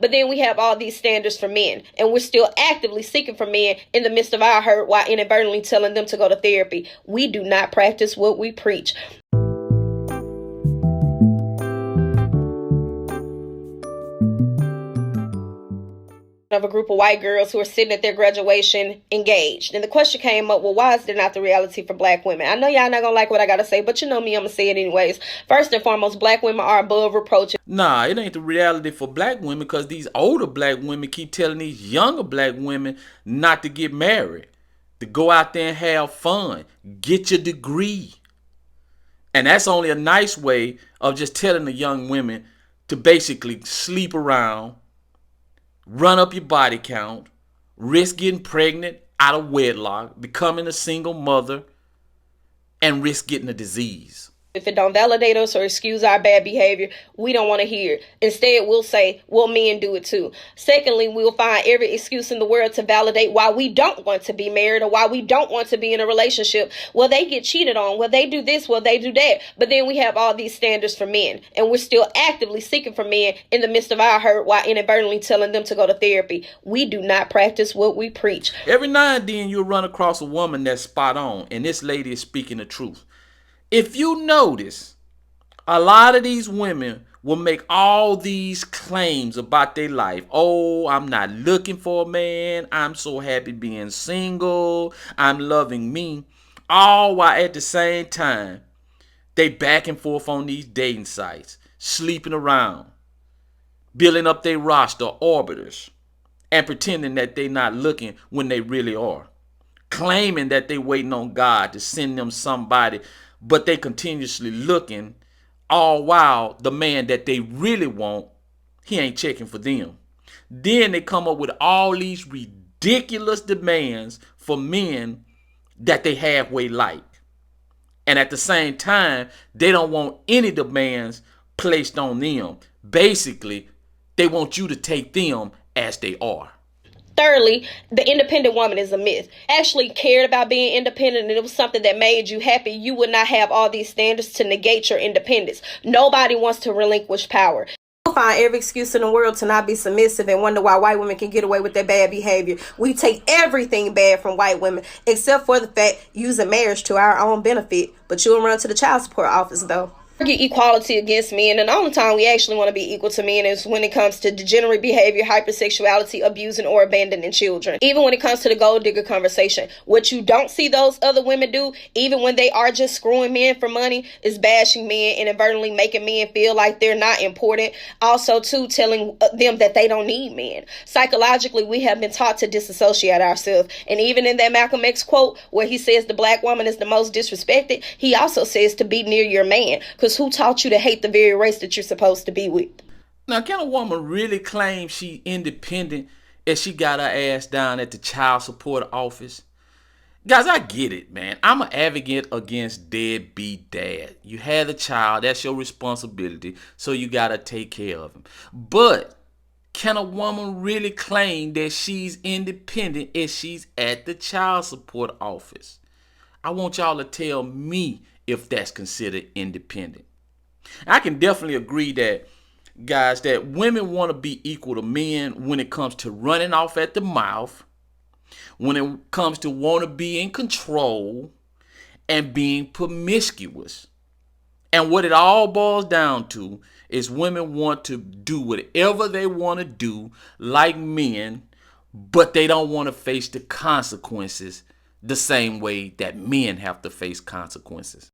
But then we have all these standards for men, and we're still actively seeking for men in the midst of our hurt while inadvertently telling them to go to therapy. We do not practice what we preach. Of a group of white girls who are sitting at their graduation engaged. And the question came up, well, why is there not the reality for black women? I know y'all not gonna like what I gotta say, but you know me, I'm gonna say it anyways. First and foremost, black women are above reproach. Nah, it ain't the reality for black women, because these older black women keep telling these younger black women not to get married, to go out there and have fun, get your degree. And that's only a nice way of just telling the young women to basically sleep around, run up your body count, risk getting pregnant out of wedlock, becoming a single mother, and risk getting a disease. If it don't validate us or excuse our bad behavior, we don't want to hear it. Instead, we'll say, well, men do it too. Secondly, we'll find every excuse in the world to validate why we don't want to be married or why we don't want to be in a relationship. Well, they get cheated on. Well, they do this. Well, they do that. But then we have all these standards for men, and we're still actively seeking for men in the midst of our hurt while inadvertently telling them to go to therapy. We do not practice what we preach. Every now and then you'll run across a woman that's spot on, and this lady is speaking the truth. If you notice, a lot of these women will make all these claims about their life. Oh, I'm not looking for a man. I'm so happy being single. I'm loving me. All while at the same time, they back and forth on these dating sites, sleeping around, building up their roster, orbiters, and pretending that they're not looking when they really are. Claiming that they waiting on God to send them somebody, but they continuously looking, all while the man that they really want, he ain't checking for them. Then they come up with all these ridiculous demands for men that they halfway like. And at the same time, they don't want any demands placed on them. Basically, they want you to take them as they are. Thirdly, the independent woman is a myth. Actually cared about being independent and it was something that made you happy, you would not have all these standards to negate your independence. Nobody wants to relinquish power. You'll find every excuse in the world to not be submissive and wonder why white women can get away with their bad behavior. We take everything bad from white women, except for the fact using marriage to our own benefit. But you'll run to the child support office though. Equality against men, and the only time we actually want to be equal to men is when it comes to degenerate behavior, hypersexuality, abusing or abandoning children. Even when it comes to the gold digger conversation, what you don't see those other women do, even when they are just screwing men for money, is bashing men, inadvertently making men feel like they're not important. Also too, telling them that they don't need men. Psychologically, we have been taught to disassociate ourselves, and even in that Malcolm X quote where he says the black woman is the most disrespected, he also says to be near your man. Because who taught you to hate the very race that you're supposed to be with? Now, can a woman really claim she independent if she got her ass down at the child support office? Guys, I get it, man. I'm an advocate against deadbeat dad. You had a child, that's your responsibility, so you got to take care of him. But can a woman really claim that she's independent if she's at the child support office? I want y'all to tell me if that's considered independent. I can definitely agree that, guys, that women want to be equal to men when it comes to running off at the mouth, when it comes to want to be in control and being promiscuous. And what it all boils down to is women want to do whatever they want to do like men, but they don't want to face the consequences the same way that men have to face consequences.